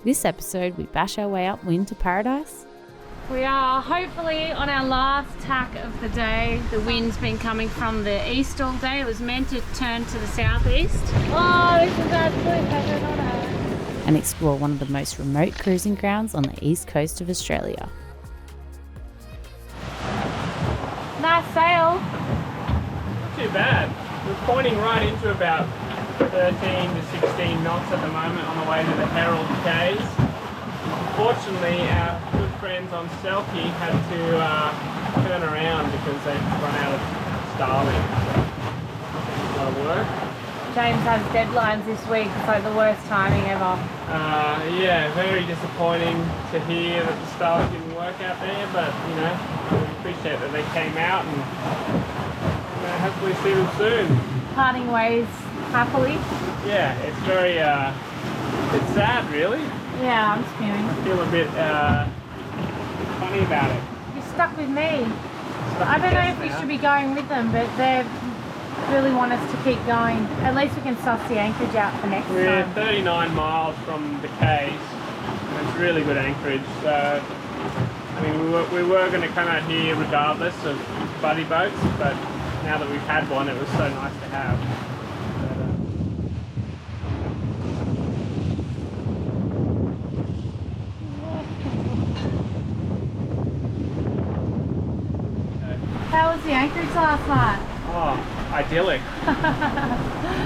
This episode, we bash our way upwind to paradise. We are hopefully on our last tack of the day. The wind's been coming from the east all day. It was meant to turn to the southeast. Oh, this is absolute heaven. And explore one of the most remote cruising grounds on the east coast of Australia. Nice sail. Not too bad. We're pointing right into about 13 to 16 knots at the moment on the way to the Herald Caye. Unfortunately, our good friends on Selkie had to turn around because they've run out of starling. So, a lot of work. James has deadlines this week. It's like the worst timing ever. Yeah, very disappointing to hear that the starling didn't work out there, but you know, we appreciate that they came out and hopefully see them soon. Parting ways happily. Yeah, it's very it's sad really. Yeah, I'm spewing. I feel a bit funny about it. You're stuck with me. I don't know if we should be going with them, but they really want us to keep going. At least we can suss the anchorage out for next We're time. 39 miles from the Caye, and it's really good anchorage. So, I mean, we were going to come out here regardless of buddy boats, but now that we've had one, it was so nice to have. How was the anchorage last night? Oh, idyllic.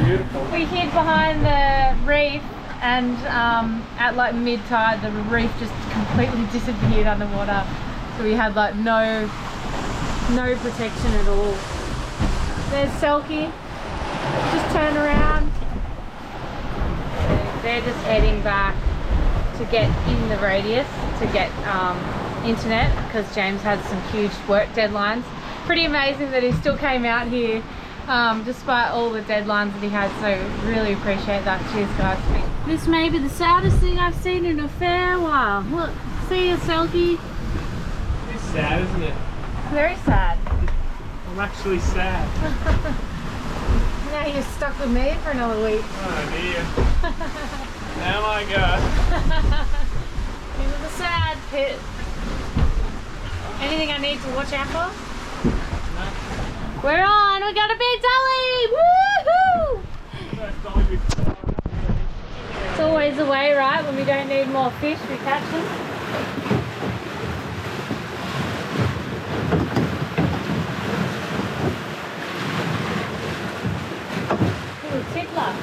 Beautiful. We hid behind the reef and at like mid-tide the reef just completely disappeared underwater. So we had like no protection at all. There's Selkie. Just turn around. They're just heading back to get in the radius to get internet because James had some huge work deadlines. Pretty amazing that he still came out here despite all the deadlines that he had, so really appreciate that. Cheers guys. This may be the saddest thing I've seen in a fair while. Look, see you Selkie. It's sad, isn't it? Very sad. I'm actually sad. Now you're stuck with me for another week. Oh dear. Down I go. Into the sad pit. Anything I need to watch out for? We're on! We got a big dolly! Woohoo! It's always the way, right? When we don't need more fish, we catch them. Ooh, tickler.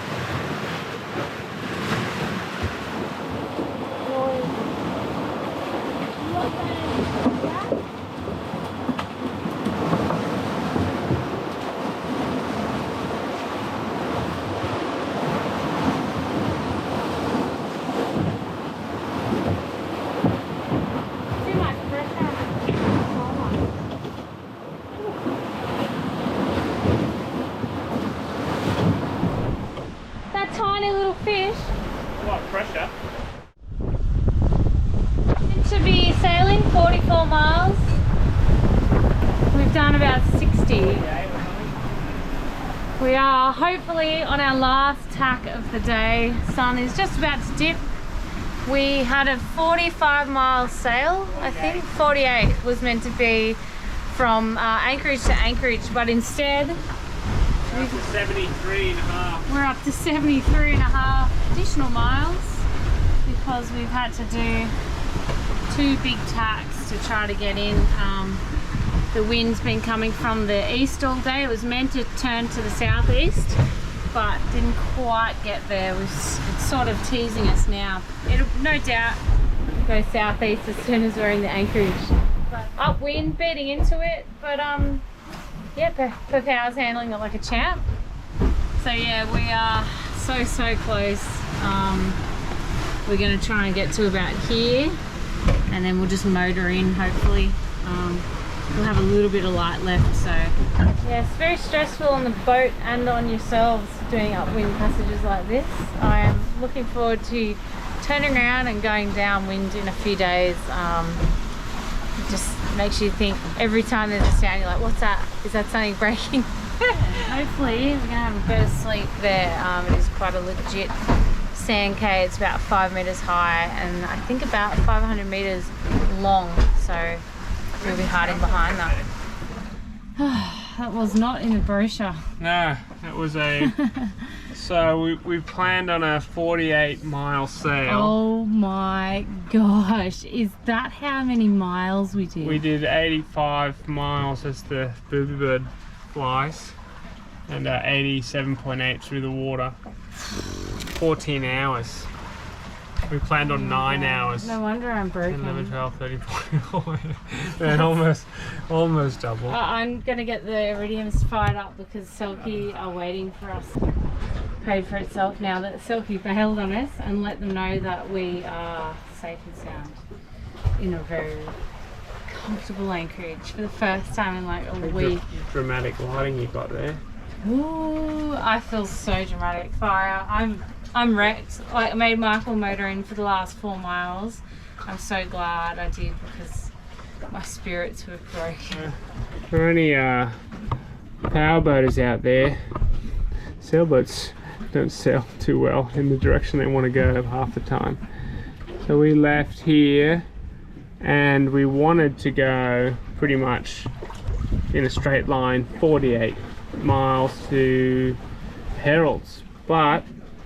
Tiny little fish. A lot of pressure. To be sailing 44 miles. We've done about 60. We are hopefully on our last tack of the day. Sun is just about to dip. We had a 45-mile sail, I think. 48 was meant to be from Anchorage to Anchorage, but instead We're up to 73 and a half. we're up to 73 and a half additional miles because we've had to do 2 big tacks to try to get in. The wind's been coming from the east all day. It was meant to turn to the southeast, but didn't quite get there. It's sort of teasing us now. It'll no doubt go southeast as soon as we're in the anchorage. But upwind beating into it, but yeah, Popau's handling it like a champ. So yeah, we are so close. We're going to try and get to about here, and then we'll just motor in. Hopefully, we'll have a little bit of light left. So yeah, it's very stressful on the boat and on yourselves doing upwind passages like this. I am looking forward to turning around and going downwind in a few days. It just makes you think every time there's a sound, you're like, what's that? Is that something breaking? Hopefully we're going to have a better sleep there. It is quite a legit sand Caye. It's about 5 meters high and I think about 500 meters long. So we'll be hiding behind that. That was not in the brochure. No, it was a... So we planned on a 48-mile sail. Oh my gosh, is that how many miles we did? We did 85 miles as the booby bird flies, and 87.8 through the water. 14 hours. We planned on 9 hours. No wonder I'm broken. 11, 12, 13, 14. Then almost double. I'm gonna get the iridiums fired up because Selkie are waiting for us. Paid for itself now that Selkie bailed on us, and let them know that we are safe and sound in a very comfortable anchorage for the first time in like a week. Dramatic lighting you got there. Ooh, I feel so dramatic. Fire. I'm wrecked. I made Michael motor in for the last 4 miles. I'm so glad I did because my spirits were broken. For any power boaters out there, sailboats don't sail too well in the direction they want to go half the time. So we left here and we wanted to go pretty much in a straight line 48 miles to Herald's, but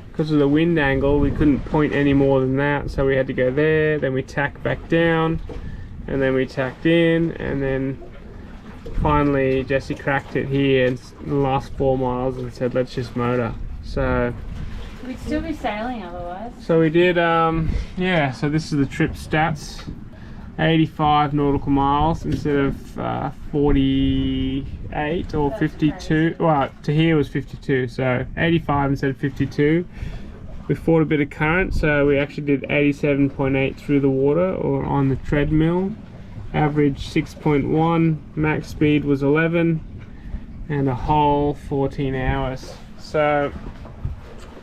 because of the wind angle we couldn't point any more than that, so we had to go there, then we tacked back down, and then we tacked in, and then finally Jesse cracked it here in the last 4 miles and said let's just motor. So we'd still be sailing otherwise. So we did yeah, so this is the trip stats. 85 nautical miles instead of 48 or 52. Well, to here was 52, so 85 instead of 52. We fought a bit of current, so we actually did 87.8 through the water or on the treadmill. Average 6.1, max speed was 11, and a whole 14 hours. So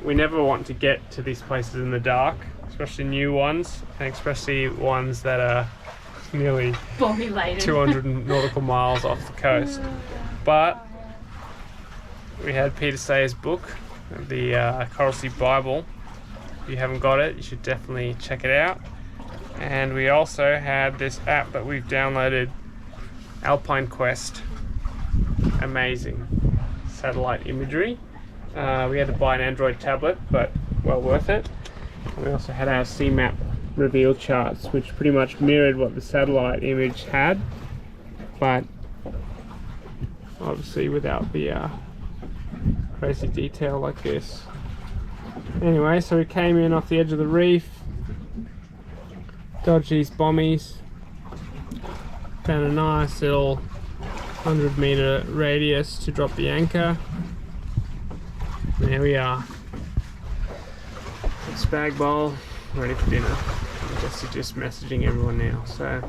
we never want to get to these places in the dark, especially new ones, and especially ones that are nearly 200 nautical miles off the coast. But we had Peter Sayre's book, the Coral Sea Bible. If you haven't got it, you should definitely check it out. And we also had this app that we've downloaded, Alpine Quest. Amazing satellite imagery. We had to buy an Android tablet, but well worth it. And we also had our CMAP reveal charts, which pretty much mirrored what the satellite image had, but obviously without the crazy detail like this. Anyway, so we came in off the edge of the reef, dodged these bommies, found a nice little 100-meter radius to drop the anchor. There we are. Spag bowl, ready for dinner. Just messaging everyone now. So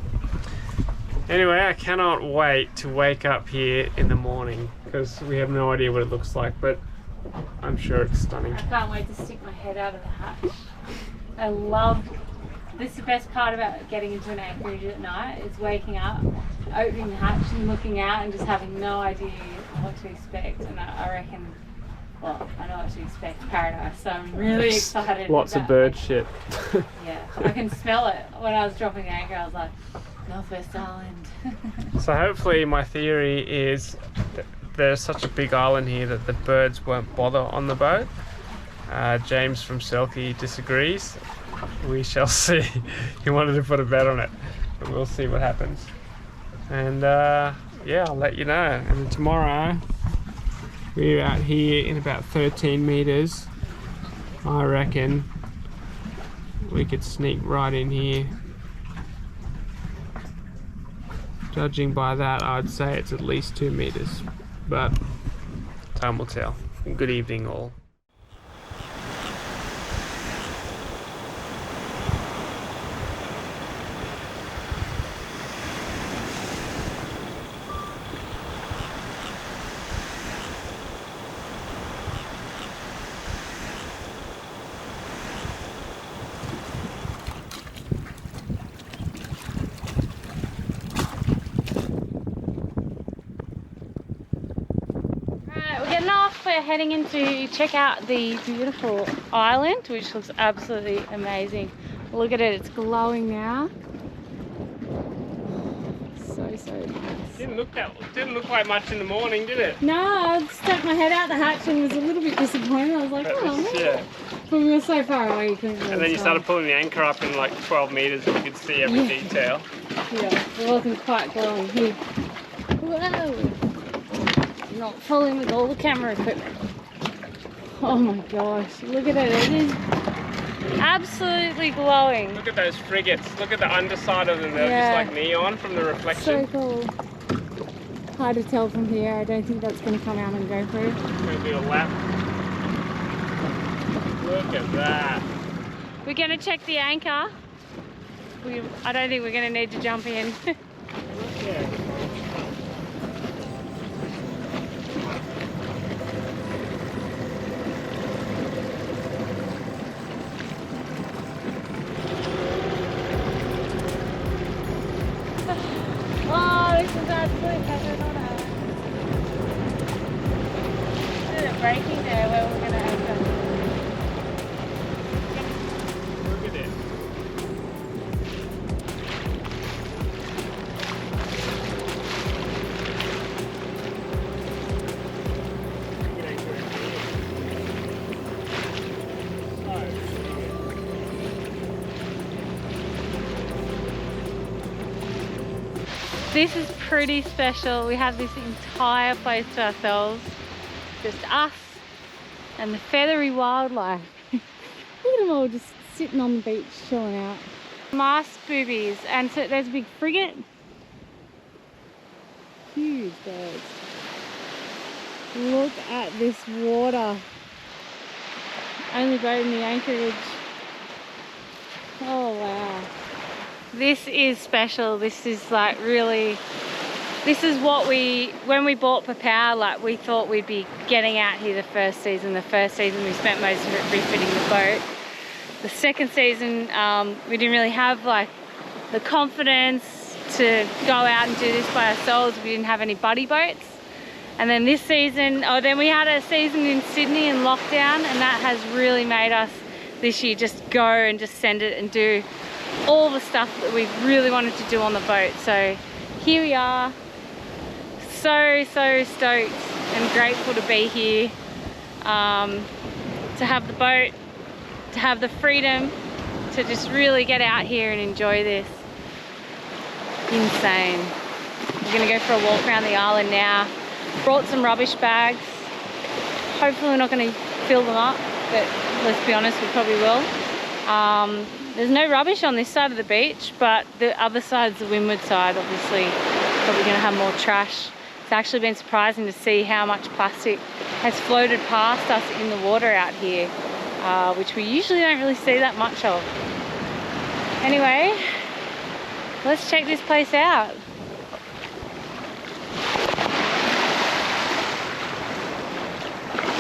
anyway, I cannot wait to wake up here in the morning because we have no idea what it looks like, but I'm sure it's stunning. I can't wait to stick my head out of the hatch. I love, this is the best part about getting into an anchorage at night, is waking up, opening the hatch and looking out and just having no idea what to expect. And I reckon, well, I know what to expect, paradise, so I'm really excited. Lots of bird shit. Yeah, I can smell it. When I was dropping anchor, I was like, Northwest Island. So hopefully my theory is that there's such a big island here that the birds won't bother on the boat. James from Selkie disagrees. We shall see. He wanted to put a bet on it, but we'll see what happens. And yeah, I'll let you know. And then tomorrow we're out here in about 13 meters. I reckon we could sneak right in here. Judging by that, I'd say it's at least 2 meters, but time will tell. Good evening all. we're heading in to check out the beautiful island, which looks absolutely amazing. Look at it, it's glowing now. So nice. Didn't look like much in the morning, did it? No, I stuck my head out the hatch and was a little bit disappointed. I was like, oh man. Yeah. But we were so far away, you couldn't really And then you tell. started pulling the anchor up in like 12 metres and you could see every detail. Yeah, it wasn't quite glowing here. Whoa! Not fooling with all the camera equipment. Oh my gosh, look at it. It is absolutely glowing. Look at those frigates. Look at the underside of them. They're just like neon from the reflection. So cool. Hard to tell from here. I don't think that's going to come out on GoPro. I'm going to do a lap. Look at that. We're going to check the anchor. I don't think we're going to need to jump in. Yeah. Oh, this is absolutely perfect. There's a breaking there where we're going to anchor. Look at it. This is pretty special. We have this entire place to ourselves. Just us and the feathery wildlife. Look at them all just sitting on the beach chilling out. Mast boobies, and so there's a big frigate. Huge birds. Look at this water. Only boat in the anchorage. Oh wow. This is special. This is like really, this is what when we bought Popao, like we thought we'd be getting out here the first season. The first season we spent most of it refitting the boat. The second season we didn't really have like the confidence to go out and do this by ourselves. We didn't have any buddy boats. And then this season, then we had a season in Sydney in lockdown, and that has really made us this year just go and just send it and do all the stuff that we really wanted to do on the boat. So here we are, so stoked and grateful to be here, to have the boat, to have the freedom to just really get out here and enjoy this. Insane. We're gonna go for a walk around the island now. Brought some rubbish bags. Hopefully we're not gonna fill them up, but let's be honest, we probably will. There's no rubbish on this side of the beach, but the other side's the windward side, obviously. Probably going to have more trash. It's actually been surprising to see how much plastic has floated past us in the water out here, which we usually don't really see that much of. Anyway, let's check this place out.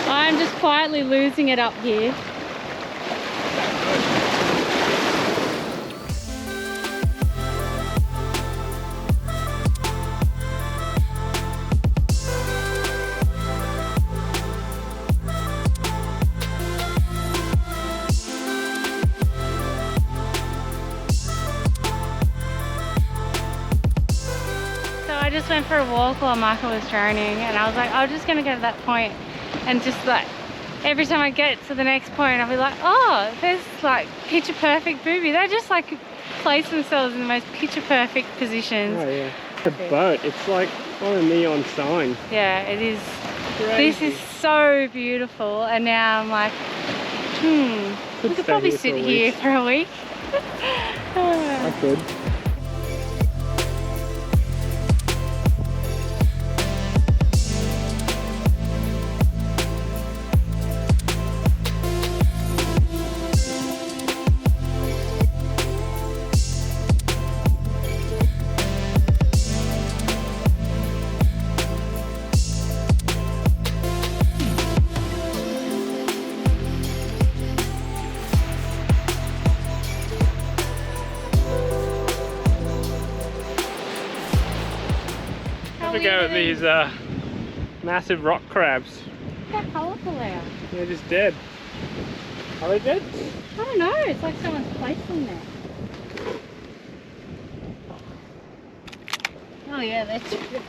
I'm just quietly losing it up here. I just went for a walk while Michael was droning, and I was like, I'm just gonna go to that point, and just like every time I get to the next point I'll be like, oh, there's like picture perfect booby. They just like place themselves in the most picture perfect positions. Oh yeah, the boat, it's like on a neon sign. Yeah, it is. Crazy. This is so beautiful, and now I'm like, we could probably sit here for a week. I could. Have a go at these massive rock crabs. how colourful they are. They're just dead. Are they dead? I don't know, it's like someone's placed them there. Oh yeah, they're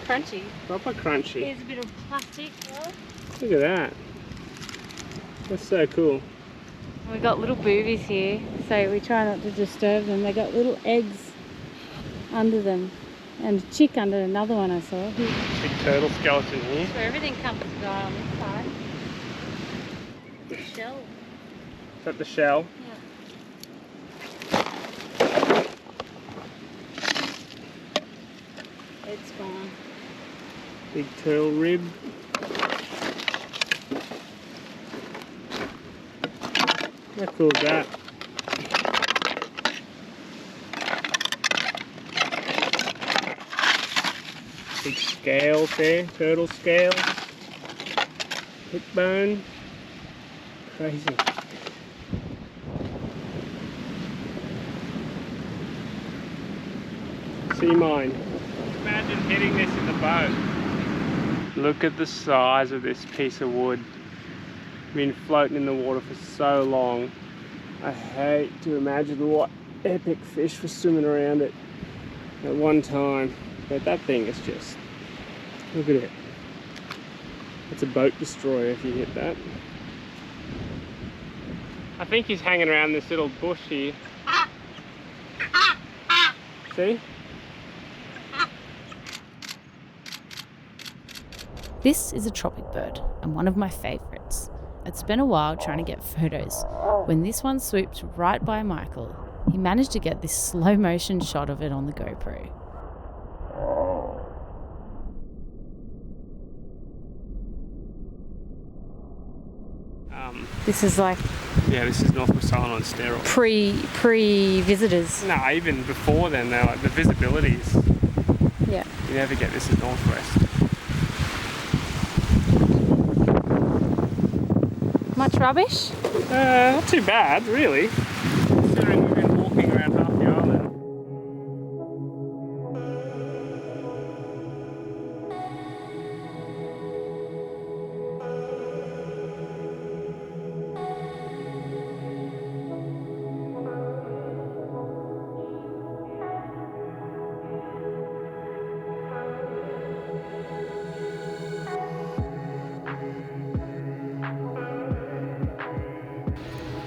crunchy. Proper crunchy. Here's a bit of plastic. Look at that. That's so cool. We got little boobies here, so we try not to disturb them. They got little eggs under them, and a chick under another one I saw. Big turtle skeleton here. So everything comes to die on this side. The shell. Is that the shell? Yeah. It's gone. Big turtle rib. How cool is that? Big scales there, turtle scales. Hip bone. Crazy. Sea mine. Imagine hitting this in the boat. Look at the size of this piece of wood. Been floating in the water for so long. I hate to imagine what epic fish was swimming around it at one time. But that thing is just, look at it. It's a boat destroyer if you hit that. I think he's hanging around this little bush here. See? This is a tropic bird and one of my favourites. I'd spent a while trying to get photos. When this one swooped right by Michael, he managed to get this slow motion shot of it on the GoPro. This is like Yeah, this is Northwest Island on steroids. pre visitors. No, even before then, though, like the visibilities. Yeah. You never get this at Northwest. Much rubbish? Not too bad, really. Considering we've been walking around half the island.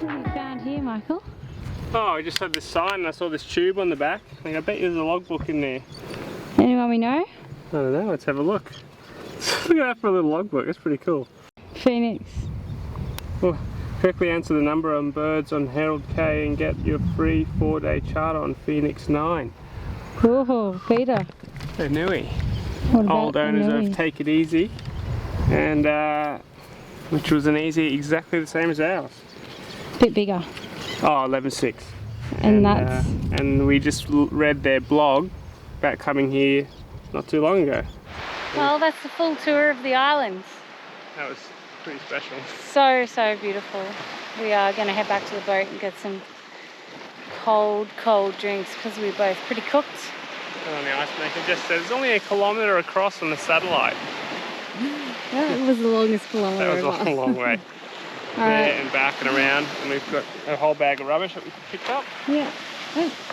What have you found here, Michael? Oh, I just had this sign and I saw this tube on the back. Like, I bet there's a logbook in there. Anyone we know? I don't know, let's have a look. Look at that for a little logbook, that's pretty cool. Phoenix. Well, correctly answer the number on birds on Herald Caye and get your free 4-day charter on Phoenix 9. Oh, Peter. So Nui. What about Old owners Nui? of Take It Easy, and which was an easy exactly the same as ours. Bit bigger. Oh, 11.6. And that's... and we just read their blog about coming here not too long ago. Well, that's the full tour of the islands. That was pretty special. So, so beautiful. We are going to head back to the boat and get some cold drinks because we're both pretty cooked. On the ice maker just says it's only 1 kilometre across on the satellite. That was the longest kilometre. That was a long way. All right. There and back and around, and we've got a whole bag of rubbish that we picked up. Yeah.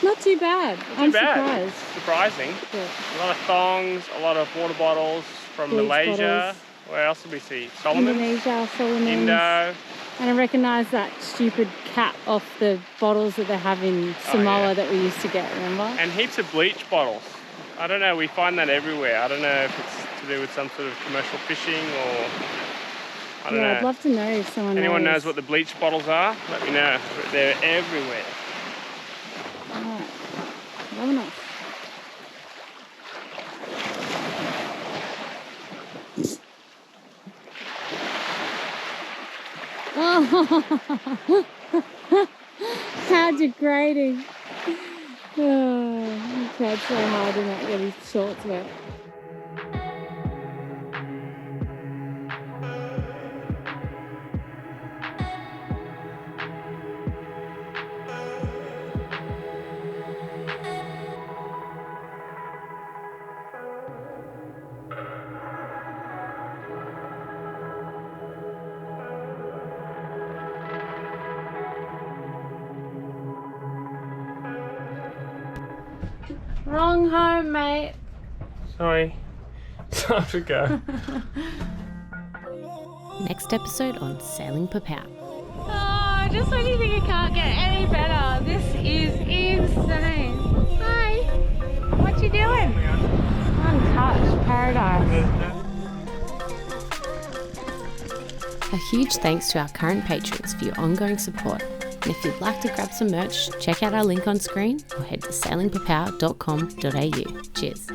Not too bad. Not too bad. Surprised. Surprising. Yeah. A lot of thongs, a lot of water bottles from Bleach Malaysia. bottles. Where else did we see? Solomon, Indonesia, Solomon. Indo. And I recognise that stupid cap off the bottles that they have in Samoa yeah. that we used to get, remember? And heaps of bleach bottles. I don't know, we find that everywhere. I don't know if it's to do with some sort of commercial fishing or... I don't know. I'd love to know if someone Anyone knows what the bleach bottles are? Let me know. They're everywhere. Alright. Vámonos. Oh, how degrading. Oh, he tried so hard to not get his shorts wet. Wrong home, mate. Sorry. Time to go. Next episode on Sailing Popao. Oh, just when you think it can't get any better, this is insane. Hi. What you doing? Untouched paradise. A huge thanks to our current patrons for your ongoing support. And if you'd like to grab some merch, check out our link on screen or head to sailingpopao.com.au. Cheers.